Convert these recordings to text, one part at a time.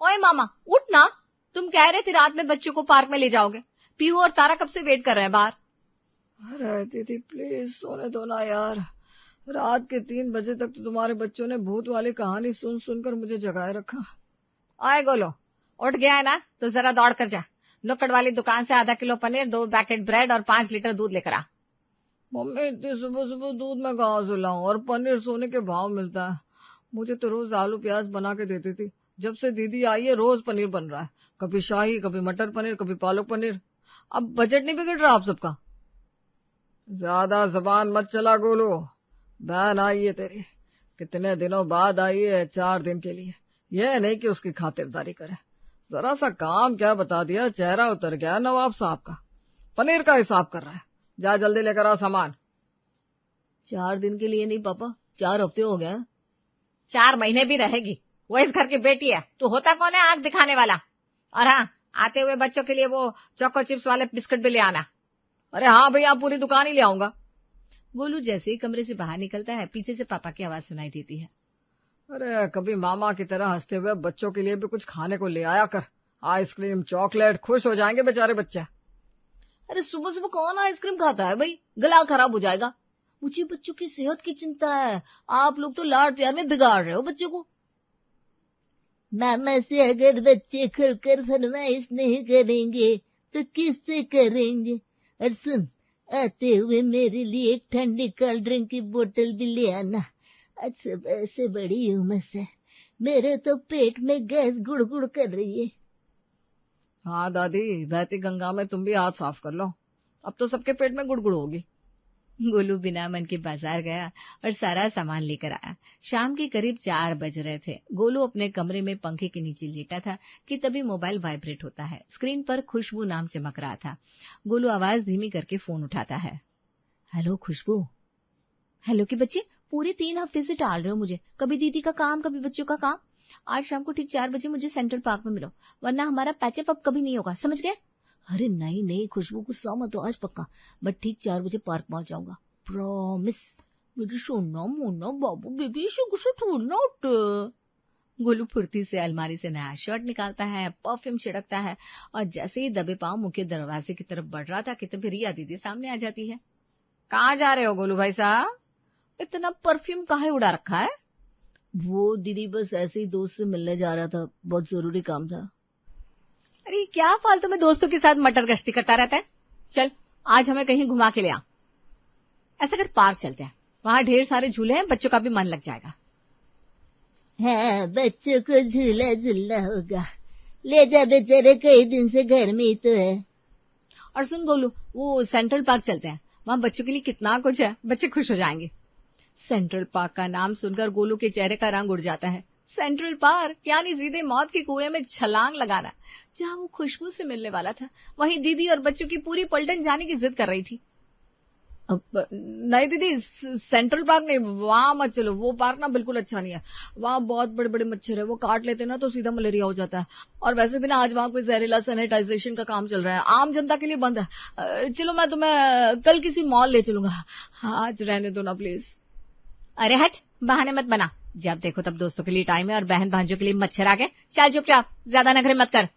ओए मामा उठ ना, तुम कह रहे थे रात में बच्चों को पार्क में ले जाओगे। पीहू और तारा कब से वेट कर रहे हैं बाहर। अरे दीदी प्लीज सोने दो ना यार, रात के 3 बजे तक तो तुम्हारे बच्चों ने भूत वाली कहानी सुन सुनकर मुझे जगाए रखा। ओए गोलू, उठ गया है ना तो जरा दौड़ कर जा, नुक्कड़ वाली दुकान से आधा किलो पनीर, 2 पैकेट ब्रेड और 5 लीटर दूध लेकर आ। मम्मी इतनी सुबह सुबह दूध में कहाँ से लाऊं, और पनीर सोने के भाव मिलता है। मुझे तो रोज आलू प्याज बना के देती थी, जब से दीदी आई है रोज पनीर बन रहा है, कभी शाही, कभी मटर पनीर, कभी पालक पनीर। अब बजट नहीं बिगड़ रहा आप सबका। ज्यादा जबान मत चला गोलू, बहन आई है तेरी, कितने दिनों बाद आई है, 4 दिन के लिए। यह नहीं कि उसकी खातिरदारी करे, जरा सा काम क्या बता दिया, चेहरा उतर गया नवाब साहब का। पनीर का हिसाब कर रहा है, जा जल्दी लेकर आ सामान। 4 दिन के लिए नहीं पापा, 4 हफ्ते हो गए। 4 महीने भी रहेगी, वो इस घर की बेटी है, तू होता कौन है आंख दिखाने वाला। और हाँ, आते हुए बच्चों के लिए वो चोको चिप्स वाले बिस्कुट भी ले आना। अरे हाँ भैया, पूरी दुकान ही ले आऊंगा। गोलू जैसे ही कमरे से बाहर निकलता है, पीछे से पापा की आवाज सुनाई देती है। अरे कभी मामा की तरह हंसते हुए बच्चों के लिए भी कुछ खाने को ले आया कर, आइसक्रीम, चॉकलेट, खुश हो जाएंगे बेचारे बच्चे। अरे सुबह सुबह कौन आइसक्रीम खाता है भाई, गला खराब हो जाएगा। मुझे बच्चों की सेहत की चिंता है, आप लोग तो लाड प्यार में बिगाड़ रहे हो बच्चों को। मामा से अगर बच्चे खुलकर फरमाइश नहीं करेंगे तो किससे करेंगे। और सुन, आते हुए मेरे लिए एक ठंडी कोल्ड ड्रिंक की बोतल भी ले आना, आज सुबह से बड़ी उमस है, मेरे तो पेट में गैस गुड़गुड़ कर रही है। हाँ दादी, बहती गंगा में तुम भी हाथ साफ कर लो, अब तो सबके पेट में गुड़गुड़ होगी। गोलू बिना मन के बाजार गया और सारा सामान लेकर आया। शाम के करीब 4 बज रहे थे। गोलू अपने कमरे में पंखे के नीचे लेटा था कि तभी मोबाइल वाइब्रेट होता है। स्क्रीन पर खुशबू नाम चमक रहा था। गोलू आवाज धीमी करके फोन उठाता है। हेलो खुशबू। हेलो कि बच्चे, पूरे 3 हफ्ते से टाल रहे हो मुझे, कभी दीदी का काम, कभी बच्चों का काम। आज शाम को ठीक 4 बजे मुझे सेंट्रल पार्क में मिलो, वरना हमारा पैचअप अब कभी नहीं होगा, समझ गए। अरे नहीं नहीं खुशबू, गुस्सा मत हो, आज पक्का मैं ठीक 4 बजे पार्क पहुंच जाऊंगा, प्रॉमिस। मेरी सोना मोना बाबू बेबी से गुस्सा छोड़ना उठ। गोलू फुर्ती से अलमारी से नया शर्ट निकालता है, परफ्यूम छिड़कता है और जैसे ही दबे पांव मुख्य दरवाजे की तरफ बढ़ रहा था कि तभी रिया दीदी सामने आ जाती है। कहाँ जा रहे हो गोलू भाई साहब, इतना परफ्यूम काहे उड़ा रखा है। वो दीदी बस ऐसे ही दोस्त से मिलने जा रहा था, बहुत जरूरी काम था। अरे क्या फालतू में दोस्तों के साथ मटर गश्ती करता रहता है, चल आज हमें कहीं घुमा के ले आ। ऐसा कर पार्क चलते हैं, वहां ढेर सारे झूले हैं, बच्चों का भी मन लग जाएगा। हाँ, बच्चों को झूला झूलना होगा, ले जा बेचारे, कई दिन से घर में ही तो है। और सुन गोलू, वो सेंट्रल पार्क चलते हैं, वहां बच्चों के लिए कितना कुछ है, बच्चे खुश हो जाएंगे। सेंट्रल पार्क का नाम सुनकर गोलू के चेहरे का रंग उड़ जाता है। सेंट्रल पार्क यानी सीधे मौत के कुएं में छलांग लगाना। जहां वो खुशबू से मिलने वाला था, वहीं दीदी और बच्चों की पूरी पलटन जाने की जिद कर रही थी। अब नहीं दीदी, सेंट्रल पार्क नहीं, वहां मत चलो, वो पार्क ना बिल्कुल अच्छा नहीं है, वहां बहुत बड़े बड़े मच्छर है, वो काट लेते ना तो सीधा मलेरिया हो जाता है, और वैसे भी ना आज वहां कोई जहरीला सैनिटाइजेशन का काम चल रहा है, आम जनता के लिए बंद है। चलो मैं तुम्हें कल किसी मॉल ले चलूंगा, आज रहने दो ना प्लीज। अरे हट, बहाने मत बना, जब देखो तब दोस्तों के लिए टाइम है और बहन भांजों के लिए मच्छर आ गए, चल चुपचाप, ज्यादा नखरे मत कर।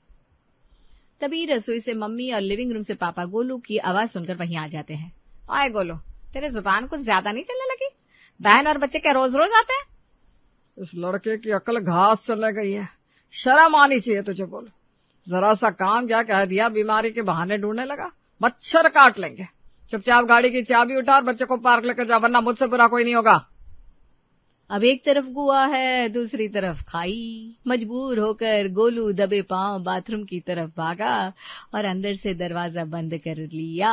तभी रसोई से मम्मी और लिविंग रूम से पापा गोलू की आवाज सुनकर वहीं आ जाते हैं। आए गोलू, तेरे जुबान कुछ ज्यादा नहीं चलने लगी, बहन और बच्चे क्या रोज रोज आते हैं। इस लड़के की अकल घास चलने गई है, शर्म आनी चाहिए तुझे। बोलो, जरा सा काम क्या कह दिया, बीमारी के बहाने ढूंढने लगा, मच्छर काट लेंगे। चुपचाप गाड़ी की चाबी उठा और बच्चे को पार्क लेकर जा, वरना मुझसे बुरा कोई नहीं होगा। अब एक तरफ कुआं है, दूसरी तरफ खाई। मजबूर होकर गोलू दबे पांव बाथरूम की तरफ भागा और अंदर से दरवाजा बंद कर लिया।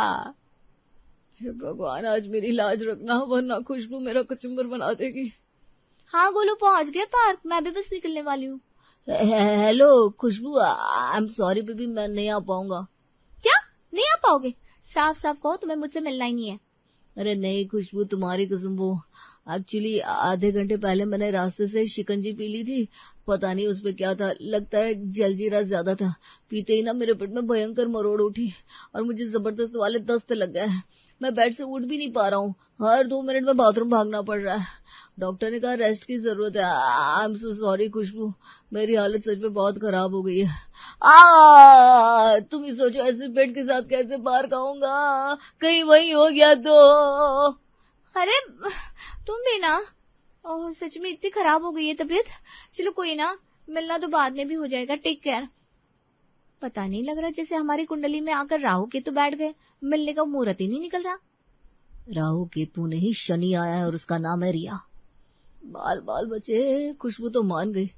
भगवान, आज मेरी लाज रखना, वरना खुशबू मेरा कचुम्बर बना देगी। हाँ गोलू, पहुंच गए पार्क, मैं भी बस निकलने वाली हूँ। Hello Khushboo, I am sorry baby, मैं नहीं आ पाऊंगा। क्या नहीं आ पाओगे? साफ साफ कहो, तुम्हें मुझसे मिलना ही नहीं है। अरे नहीं खुशबू, तुम्हारी कसम, वो एक्चुअली आधे घंटे पहले मैंने रास्ते से शिकंजी पी ली थी, पता नहीं उसमें क्या था, लगता है जलजीरा ज्यादा था। पीते ही ना मेरे पेट में भयंकर मरोड़ उठी और मुझे जबरदस्त वाले दस्त लग गए। मैं बेड से उठ भी नहीं पा रहा हूँ, हर 2 मिनट में बाथरूम भागना पड़ रहा है। डॉक्टर ने कहा रेस्ट की जरूरत है। आई एम सो सॉरी खुशबू, मेरी हालत सच में बहुत खराब हो गई है। तुम ही सोचो ऐसे पेट के साथ कैसे बाहर खाऊंगा, कहीं वही हो गया तो। अरे तुम भी ना, सच में इतनी खराब हो गई है तबीयत? चलो कोई ना, मिलना तो बाद में भी हो जाएगा, टेक केयर। पता नहीं लग रहा जैसे हमारी कुंडली में आकर राहु केतु बैठ गए, मिलने का मुहूर्त ही नहीं निकल रहा। राहु केतु नहीं, शनि आया है और उसका नाम है रिया। बाल बाल बचे, खुशबू तो मान गई।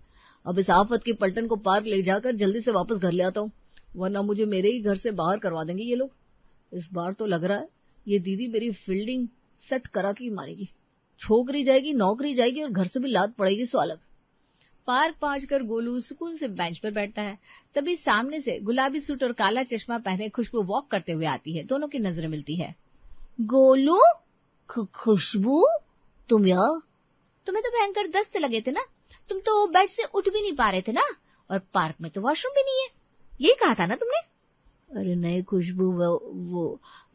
अब इस आफत की पलटन को पार्क ले जाकर जल्दी से वापस घर ले आता हूँ, वरना मुझे मेरे ही घर से बाहर करवा देंगे ये लोग। इस बार तो लग रहा है ये दीदी मेरी फील्डिंग सेट करा के मारेगी। छोकरी जाएगी, नौकरी जाएगी और घर से भी लात पड़ेगी सो अलग। पार्क पहुंचकर गोलू सुकून से बेंच पर बैठता है। तभी सामने से गुलाबी सूट और काला चश्मा पहने खुशबू वॉक करते हुए आती है। दोनों की नजरें मिलती है। गोलू, खुशबू, तुम यहाँ? तुम्हें तो भयंकर दस्त लगे थे ना, तुम तो बेड से उठ भी नहीं पा रहे थे ना, और पार्क में तो वॉशरूम भी नहीं है, यही कहा था ना तुमने? अरे नहीं खुशबू,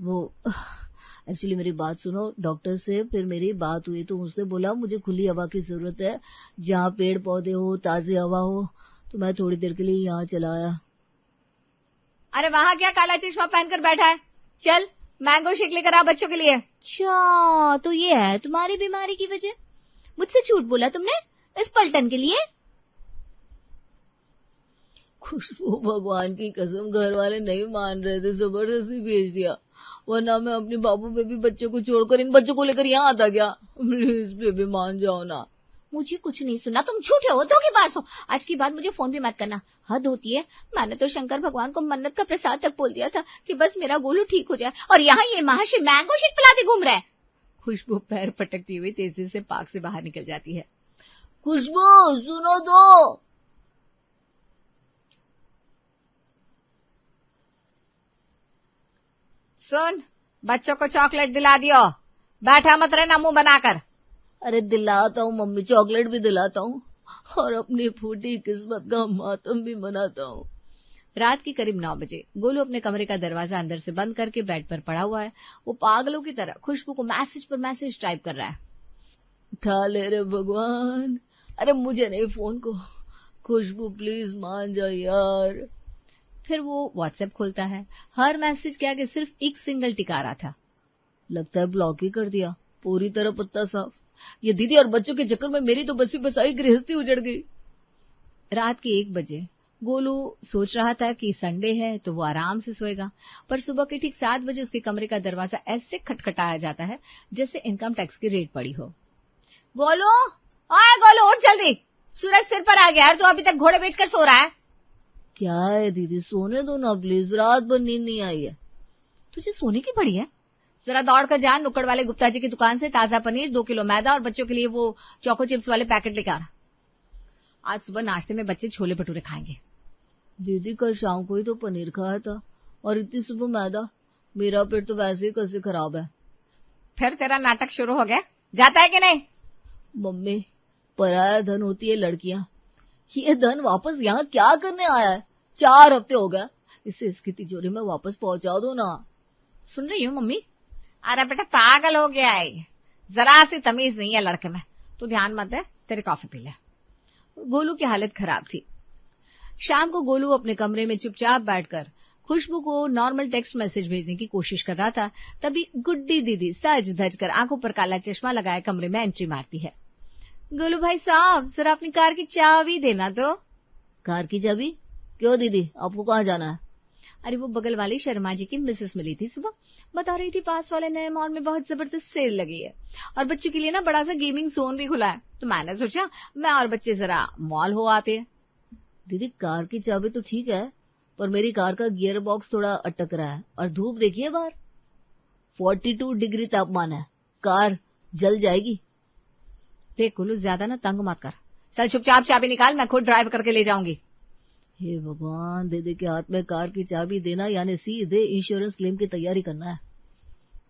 वो एक्चुअली मेरी बात सुनो। डॉक्टर से फिर मेरी बात हुई तो उसने बोला मुझे खुली हवा की जरूरत है, जहाँ पेड़ पौधे हो, ताजी हवा हो, तो मैं थोड़ी देर के लिए यहाँ चला आया। अरे वहां क्या काला चश्मा पहनकर बैठा है? चल मैंगो शेक लेकर आ बच्चों के लिए। अच्छा तो ये है तुम्हारी बीमारी की वजह? मुझसे झूठ बोला तुमने इस पलटन के लिए? खुशबू, भगवान की कसम घर वाले नहीं मान रहे थे, जबरदस्ती भेज दिया, वरना मैं अपने बाबू बेबी बच्चों को छोड़कर इन बच्चों को लेकर यहाँ आता क्या। प्लीज बेबी मान जाओ ना। मुझे कुछ नहीं सुना, तुम झूठे हो, धोखेबाज हो। आज की बात मुझे फोन भी मत करना, हद होती है। मैंने तो शंकर भगवान को मन्नत का प्रसाद तक बोल दिया था कि बस मेरा गोलू ठीक हो जाए, और यहाँ ये महाशय मैंगो शेक पिलाते घूम रहा है। खुशबू पैर पटकती हुई तेजी से पार्क से बाहर निकल जाती है। खुशबू सुनो तो। सुन, बच्चों को चॉकलेट दिला दियो, बैठा मत रहना मुंह बनाकर। अरे दिलाता हूँ मम्मी, चॉकलेट भी दिलाता हूँ और अपनी फूटी किस्मत का मातम भी मनाता हूँ। रात के करीब 9 बजे गोलू अपने कमरे का दरवाजा अंदर से बंद करके बेड पर पड़ा हुआ है। वो पागलों की तरह खुशबू को मैसेज पर मैसेज टाइप कर रहा है। उठा ले रे भगवान, अरे मुझे नहीं फोन को, खुशबू प्लीज मान जा यार। फिर वो व्हाट्सएप खोलता है। हर मैसेज के आगे सिर्फ एक सिंगल टिक आ रहा था। लगता है ब्लॉक ही कर दिया, पूरी तरह पत्ता साफ। ये दीदी और बच्चों के चक्कर में मेरी तो बसी बसाई गृहस्थी उजड़ गई। रात के 1 बजे गोलू सोच रहा था कि संडे है तो वो आराम से सोएगा, पर सुबह के ठीक 7 बजे उसके कमरे का दरवाजा ऐसे खटखटाया जाता है जैसे इनकम टैक्स की रेड पड़ी हो। गोलू, ओए गोलू उठ जल्दी, सूरज सिर पर आ गया है, तू अभी तक घोड़े बेचकर सो रहा है। क्या है दीदी, सोने दो ना प्लीज, रात भर नींद नहीं आई है। तुझे सोने की पड़ी है? जरा दौड़ कर जा, नुक्कड़ वाले गुप्ता जी की दुकान से ताजा पनीर, 2 किलो मैदा और बच्चों के लिए वो चोको चिप्स वाले पैकेट लेकर आ। आज सुबह नाश्ते में बच्चे छोले भटूरे खाएंगे। दीदी कल शाम को ही तो पनीर खाया था और इतनी सुबह मैदा, मेरा पेट तो वैसे ही कैसे खराब है। फिर तेरा नाटक शुरू हो गया, जाता है कि नहीं? मम्मी, पराया धन होती है लड़कियां, ये धन वापस यहाँ क्या करने आया है? 4 हफ्ते हो गया, इसे इसकी तिजोरी में वापस पहुंचा दो ना। सुन रही हूँ मम्मी? अरे बेटा पागल हो गया है, जरा सी तमीज नहीं है लड़के में, तू ध्यान मत दे, तेरी कॉफी पी ले। गोलू की हालत खराब थी। शाम को गोलू अपने कमरे में चुपचाप बैठकर खुशबू को नॉर्मल टेक्स्ट मैसेज भेजने की कोशिश कर रहा था। तभी गुड्डी दीदी सज धज कर आंखों पर काला चश्मा लगाए कमरे में एंट्री मारती है। गोलू भाई साहब, जरा अपनी कार की चाबी देना तो। कार की चाबी? क्यों दीदी, आपको कहाँ जाना है? अरे वो बगल वाली शर्मा जी की मिसेस मिली थी सुबह, बता रही थी पास वाले नए मॉल में बहुत जबरदस्त सेल लगी है और बच्चों के लिए ना बड़ा सा गेमिंग जोन भी खुला है, तो मैंने सोचा मैं और बच्चे जरा मॉल हो आते हैं। दीदी कार की चाबी तो ठीक है, पर मेरी कार का गियर बॉक्स थोड़ा अटक रहा है और धूप देखिए बाहर, 42 डिग्री तापमान है, कार जल जाएगी। देख गोलू, ज्यादा ना तंग मत कर, चल चुपचाप चाबी निकाल, मैं खुद ड्राइव करके ले जाऊंगी। हे भगवान, दीदी के हाथ में कार की चाबी देना यानी सीधे इंश्योरेंस क्लेम की तैयारी करना है।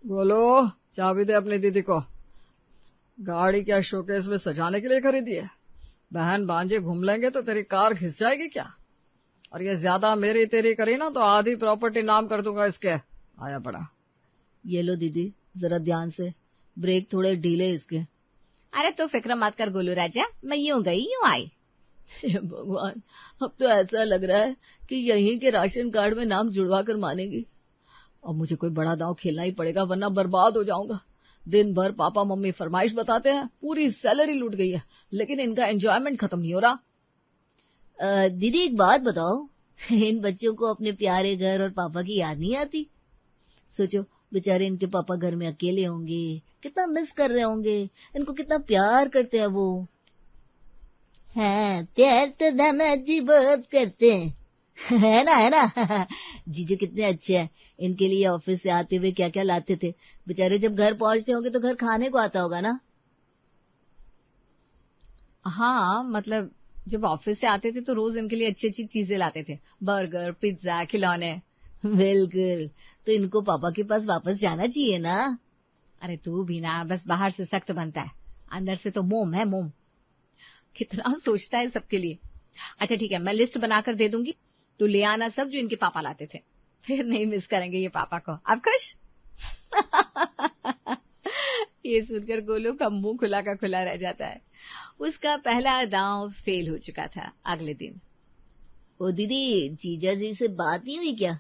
बोलो, चाबी दे अपनी दीदी को। गाड़ी क्या शोकेस में सजाने के लिए खरीदी है? बहन भांजे घूम लेंगे तो तेरी कार घिस जाएगी क्या? और ये ज्यादा मेरी तेरी करी ना तो आधी प्रॉपर्टी नाम कर दूंगा इसके। आया बड़ा। ये लो दीदी, जरा ध्यान से, ब्रेक थोड़े ढीले इसके। अरे तो फिक्र मत कर गोलू राजा, मैं यूं गई यूं आई। हे भगवान, अब तो ऐसा लग रहा है कि यहीं के राशन कार्ड में नाम जुड़वा कर मानेगी। अब मुझे कोई बड़ा दांव खेलना ही पड़ेगा, वरना बर्बाद हो जाऊंगा। दिन भर पापा मम्मी फरमाइश बताते हैं, पूरी सैलरी लूट गई है, लेकिन इनका एंजॉयमेंट खत्म नहीं हो रहा। दीदी एक बात बताओ, इन बच्चों को अपने प्यारे घर और पापा की याद नहीं आती? सोचो, बेचारे इनके पापा घर में अकेले होंगे, कितना मिस कर रहे होंगे, इनको कितना प्यार करते हैं वो। हाँ, प्यार तो दामाजी बहुत करते हैं, है ना। जीजू कितने अच्छे हैं, इनके लिए ऑफिस से आते हुए क्या क्या लाते थे। बेचारे जब घर पहुंचते होंगे तो घर खाने को आता होगा ना। हाँ, मतलब जब ऑफिस से आते थे तो रोज इनके लिए अच्छी अच्छी चीजें लाते थे, बर्गर, पिज्जा, खिलौने। बिल्कुल, तो इनको पापा के पास वापस जाना चाहिए ना। अरे तू भी ना, बस बाहर से सख्त बनता है, अंदर से तो मोम है मोम। कितना सोचता है सबके लिए। अच्छा ठीक है, मैं लिस्ट बनाकर दे दूंगी, तो ले आना सब जो इनके पापा लाते थे, फिर नहीं मिस करेंगे ये पापा को। अब खुश? ये सुनकर गोलू का मुंह खुला का खुला रह जाता है। उसका पहला दांव फेल हो चुका था। अगले दिन, ओ दीदी, जीजा जी से बात नहीं हुई क्या?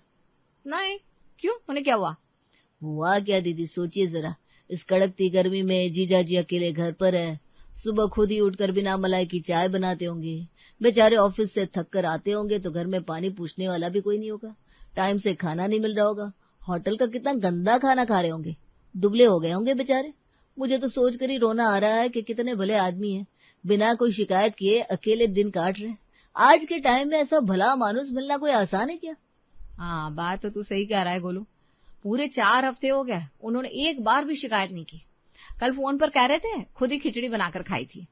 नहीं, क्यों, उन्हें क्या हुआ? हुआ क्या दीदी, सोचिए जरा, इस कड़कती गर्मी में जीजा जी अकेले घर पर है, सुबह खुद ही उठकर बिना मलाई की चाय बनाते होंगे, बेचारे ऑफिस से थक कर आते होंगे तो घर में पानी पूछने वाला भी कोई नहीं होगा, टाइम से खाना नहीं मिल रहा होगा, होटल का कितना गंदा खाना खा रहे होंगे, दुबले हो गए होंगे बेचारे। मुझे तो सोच कर ही रोना आ रहा है कि कितने भले आदमी हैं, बिना कोई शिकायत किए अकेले दिन काट रहे हैं। आज के टाइम में ऐसा भला मानुस मिलना कोई आसान है क्या? हाँ, बात तो तू सही कह रहा है गोलू। पूरे 4 हफ्ते हो गए, उन्होंने एक बार भी शिकायत नहीं की। कल फोन पर कह रहे थे खुद ही खिचड़ी बनाकर खाई थी।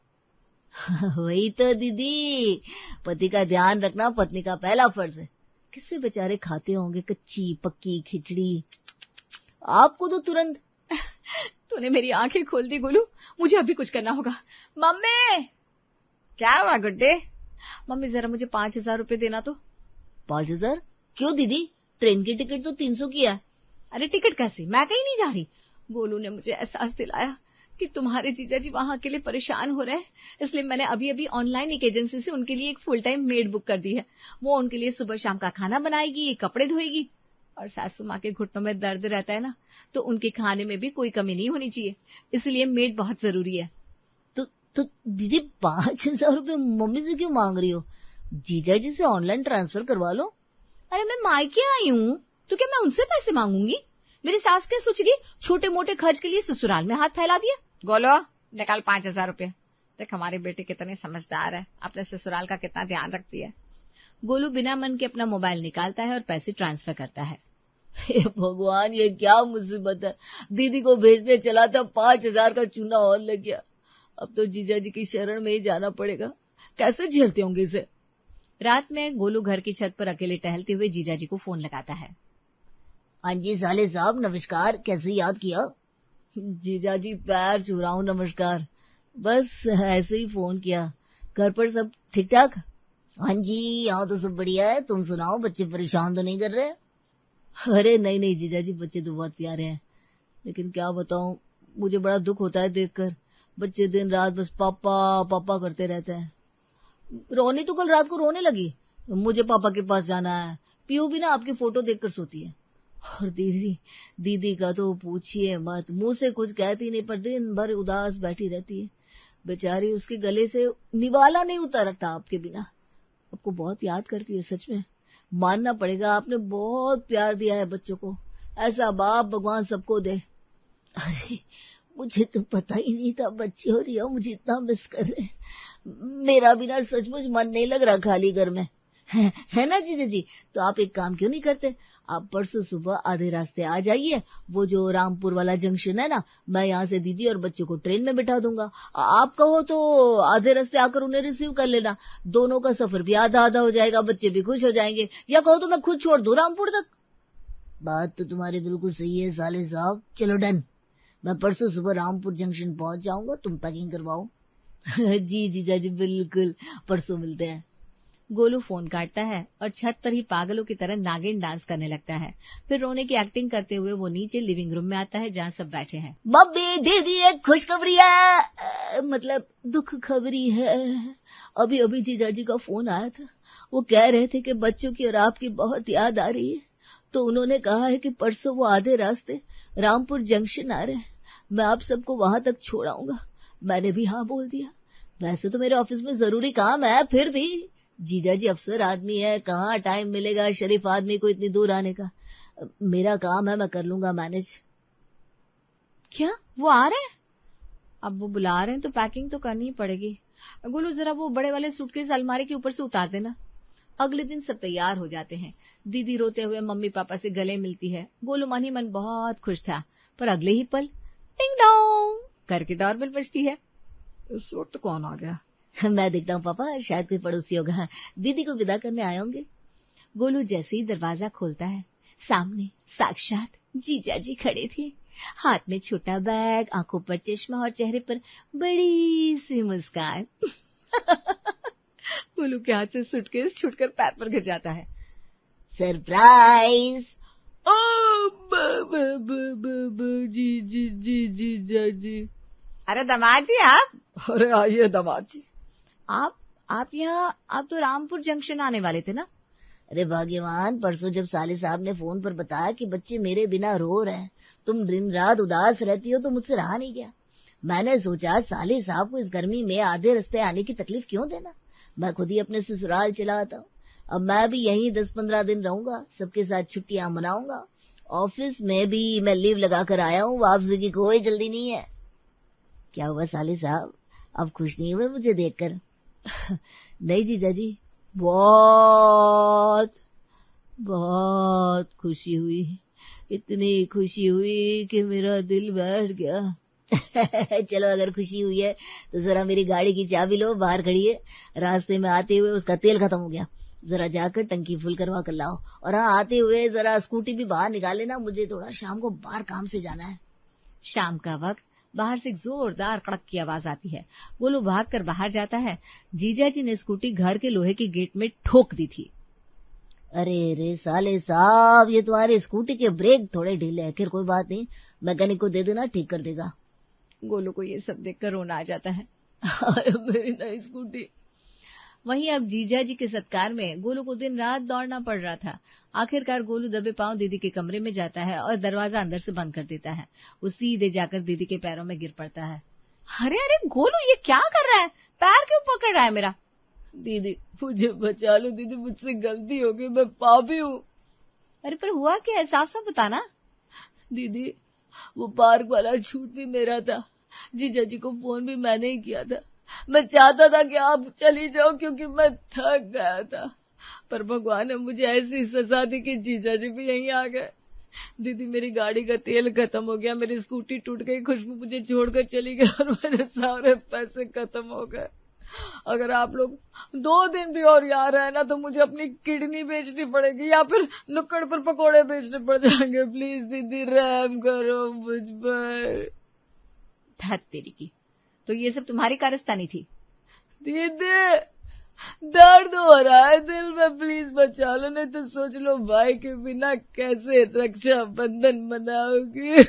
वही तो दीदी, पति का ध्यान रखना पत्नी का पहला फर्ज है। किससे बेचारे खाते होंगे कच्ची पक्की खिचड़ी, आपको तो तुरंत। तूने मेरी आंखें खोल दी गोलू, मुझे अभी कुछ करना होगा। मम्मी! क्या हुआ गुड्डे? मम्मी जरा मुझे 5,000 रुपए देना तो। 5,000? क्यों दीदी, ट्रेन की टिकट तो 300 की है। अरे टिकट कैसे, मैं कहीं नहीं जा रही। गोलू ने मुझे एहसास दिलाया कि तुम्हारे जीजा जी वहां के लिए परेशान हो रहे हैं, इसलिए मैंने अभी अभी ऑनलाइन एक एजेंसी से उनके लिए एक फुल टाइम मेड बुक कर दी है। वो उनके लिए सुबह शाम का खाना बनाएगी, कपड़े धोएगी, और सासू माँ के घुटनों में दर्द रहता है ना, तो उनके खाने में भी कोई कमी नहीं होनी चाहिए, इसलिए मेड बहुत जरूरी है। तो दीदी 5,000 रुपए मम्मी से क्यों मांग रही हो? जीजा जी से ऑनलाइन ट्रांसफर करवा लो। अरे मैं मायके आई हूँ तो क्या मैं उनसे पैसे मांगूंगी? मेरी सास क्या सोचेगी, छोटे मोटे खर्च के लिए ससुराल में हाथ फैला दिया। गोलो निकाल 5,000 रुपए। देख हमारी बेटी कितनी समझदार है, अपने ससुराल का कितना ध्यान रखती है। गोलू बिना मन के अपना मोबाइल निकालता है और पैसे ट्रांसफर करता है। हे भगवान, ये क्या मुसीबत है, दीदी को भेजने चला था, 5,000 का चूना और लग गया। अब तो जीजा जी की शरण में ही जाना पड़ेगा, कैसे झेलते होंगे इसे। रात में गोलू घर की छत पर अकेले टहलते हुए जीजा जी को फोन लगाता है। हाँ जी साले साहब, नमस्कार, कैसे याद किया? जीजा जी पैर छू रहा हूँ, नमस्कार, बस ऐसे ही फोन किया। घर पर सब ठीक ठाक? हाँ जी, यहाँ तो सब बढ़िया है, तुम सुनाओ, बच्चे परेशान तो नहीं कर रहे? अरे नहीं जीजा जी, बच्चे तो बहुत प्यारे हैं, लेकिन क्या बताऊं, मुझे बड़ा दुख होता है देखकर, बच्चे दिन रात बस पापा पापा करते रहते हैं। रोनी तो कल रात को रोने लगी, मुझे पापा के पास जाना है। पीयू भी ना आपकी फोटो देखकर सोती है, और दीदी का तो पूछिए मत, मुंह से कुछ कहती नहीं पर दिन भर उदास बैठी रहती है। बेचारी, उसके गले से निवाला नहीं उतरता आपके बिना, आपको बहुत याद करती है। सच में मानना पड़ेगा, आपने बहुत प्यार दिया है बच्चों को, ऐसा बाप भगवान सबको दे। अरे मुझे तो पता ही नहीं था बच्चे और रिया मुझे इतना मिस कर रहे हैं, मेरा भी ना सचमुच मन नहीं लग रहा खाली घर में, है ना जीजा जी? तो आप एक काम क्यों नहीं करते, आप परसों सुबह आधे रास्ते आ जाइए, वो जो रामपुर वाला जंक्शन है ना, मैं यहाँ से दीदी और बच्चों को ट्रेन में बिठा दूंगा। आप कहो तो आधे रास्ते आकर उन्हें रिसीव कर लेना, दोनों का सफर भी आधा आधा हो जाएगा, बच्चे भी खुश हो जाएंगे, या कहो तो मैं खुद छोड़ दूं रामपुर तक। बात तो तुम्हारी बिल्कुल सही है साले साहब, चलो डन, मैं परसों सुबह रामपुर जंक्शन पहुंच जाऊंगा, तुम पैकिंग करवाओ। जी जीजा जी बिल्कुल, परसों मिलते हैं। गोलू फोन काटता है और छत पर ही पागलों की तरह नागिन डांस करने लगता है। फिर रोने की एक्टिंग करते हुए वो नीचे लिविंग रूम में आता है जहाँ सब बैठे हैं। मम्मी दीदी एक खुशखबरी है, मतलब दुख खबरी है। अभी अभी जीजाजी का फोन आया था, वो कह रहे थे कि बच्चों की और आपकी बहुत याद आ रही है, तो उन्होंने कहा है कि परसों वो आधे रास्ते रामपुर जंक्शन आ रहे हैं, मैं आप सबको वहां तक छोड़ाऊंगा। मैंने भी हाँ बोल दिया। वैसे तो मेरे ऑफिस में जरूरी काम है, फिर भी जीजाजी अफसर आदमी है, कहाँ टाइम मिलेगा शरीफ आदमी को इतनी दूर आने का। मेरा काम है, मैं कर लूंगा मैनेज। क्या वो आ रहे हैं? अब वो बुला रहे हैं तो पैकिंग तो करनी ही पड़ेगी। गोलू जरा वो बड़े वाले सूटकेस अलमारी के ऊपर से उतार देना। अगले दिन सब तैयार हो जाते हैं। दीदी रोते हुए मम्मी पापा से गले मिलती है। गोलू मन ही मन बहुत खुश था, पर अगले ही पल टिंग डोंग करके डोरबेल बजती है। इस वक्त कौन आ गया? मैं देखता हूँ पापा, शायद कोई पड़ोसी होगा, दीदी को विदा करने आए होंगे। गोलू जैसे ही दरवाजा खोलता है, सामने साक्षात जीजाजी खड़े थे, हाथ में छोटा बैग, आंखों पर चश्मा और चेहरे पर बड़ी सी मुस्कान। गोलू के हाथ से सूटकेस छूटकर पैर पर गिर जाता है। सरप्राइज! जी। अरे दामाद जी आप? अरे आइए दामाद जी। आप यहाँ, आप तो रामपुर जंक्शन आने वाले थे ना? अरे भाग्यवान, परसों जब साले साहब ने फोन पर बताया कि बच्चे मेरे बिना रो रहे हैं, तुम दिन रात उदास रहती हो, तो मुझसे रहा नहीं गया। मैंने सोचा साले साहब को इस गर्मी में आधे रास्ते आने की तकलीफ क्यों देना, मैं खुद ही अपने ससुराल चला आता हूँ। अब मैं भी यहीं 10-15 दिन रहूंगा, सबके साथ छुट्टियां मनाऊंगा। ऑफिस में भी मैं लीव लगा कर आया हूँ, वापसी की कोई जल्दी नहीं है। क्या हुआ साले साहब, अब खुश नहीं हुए मुझे देखकर? नहीं जीजाजी, बहुत बहुत खुशी हुई, इतनी खुशी हुई कि मेरा दिल बैठ गया। चलो अगर खुशी हुई है तो जरा मेरी गाड़ी की चाबी लो, बाहर खड़ी है, रास्ते में आते हुए उसका तेल खत्म हो गया, जरा जाकर टंकी फुल करवा कर लाओ। और हाँ, आते हुए जरा स्कूटी भी बाहर निकाल लेना, मुझे थोड़ा शाम को बाहर काम से जाना है। शाम का वक्त बाहर से एक जोरदार कड़क की आवाज आती है। गोलू भागकर बाहर जाता है। जीजाजी ने स्कूटी घर के लोहे के गेट में ठोक दी थी। अरे रे साले साहब, ये तुम्हारी स्कूटी के ब्रेक थोड़े ढीले हैं। खैर कोई बात नहीं, मैकेनिक को दे देना, ठीक कर देगा। गोलू को ये सब देखकर रोना आ जाता है। मेरी नई स्कूटी। वहीं अब जीजाजी के सत्कार में गोलू को दिन रात दौड़ना पड़ रहा था। आखिरकार गोलू दबे पांव दीदी के कमरे में जाता है और दरवाजा अंदर से बंद कर देता है। वो सीधे जाकर दीदी के पैरों में गिर पड़ता है। अरे अरे गोलू, ये क्या कर रहा है? पैर क्यों पकड़ रहा है मेरा? दीदी मुझे बचा लो, दीदी मुझसे गलती हो गई, मैं पापी हूँ। अरे पर हुआ क्या, साफ साफ बताना। दीदी वो पार्क वाला छूट भी मेरा था, जीजाजी को फोन भी मैंने ही किया था। मैं चाहता था कि आप चली जाओ क्योंकि मैं थक गया था, पर भगवान ने मुझे ऐसी सजा दी कि जीजाजी भी यहीं आ गए। दीदी मेरी गाड़ी का तेल खत्म हो गया, मेरी स्कूटी टूट गई, खुशबू मुझे छोड़कर चली गई और मेरे सारे पैसे खत्म हो गए। अगर आप लोग 2 दिन भी और यहाँ रहे ना तो मुझे अपनी किडनी बेचनी पड़ेगी या फिर नुक्कड़ पर पकोड़े बेचने पड़ जाएंगे। प्लीज दीदी रहम करो मुझ पर। धत तेरी की, तो ये सब तुम्हारी कारस्तानी थी? दीदी दर्द हो रहा है दिल में, प्लीज बचा लो, नहीं तो सोच लो भाई के बिना कैसे रक्षा बंधन मनाओगी।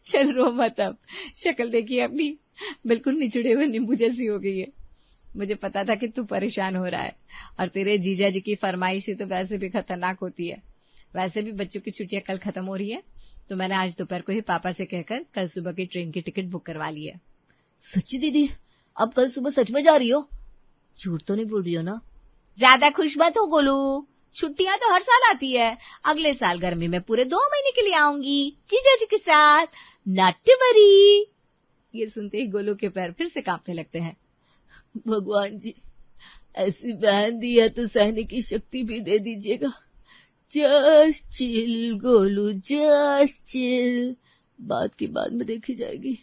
चल रो मत, अब शक्ल देखिए अपनी, बिल्कुल निचुड़े हुए नींबू जैसी हो गई है। मुझे पता था कि तू परेशान हो रहा है, और तेरे जीजा जी की फरमाइश तो वैसे भी खतरनाक होती है। वैसे भी बच्चों की छुट्टियां कल खत्म हो रही है, तो मैंने आज दोपहर को ही पापा से कहकर कल सुबह की ट्रेन की टिकट बुक करवा ली है। सच्ची दीदी, अब कल सुबह सच में जा रही हो? झूठ तो नहीं बोल रही हो ना? ज्यादा खुश मत हो गोलू, छुट्टियां तो हर साल आती है। अगले साल गर्मी में पूरे 2 महीने के लिए आऊंगी जीजा जी के साथ, नॉट वरी। ये सुनते ही गोलू के पैर फिर से कांपने लगते हैं। भगवान जी, ऐसी बहन दी है तो सहने की शक्ति भी दे दीजिएगा। Just chill Golu, just chill, बात की बाद में देखी जाएगी।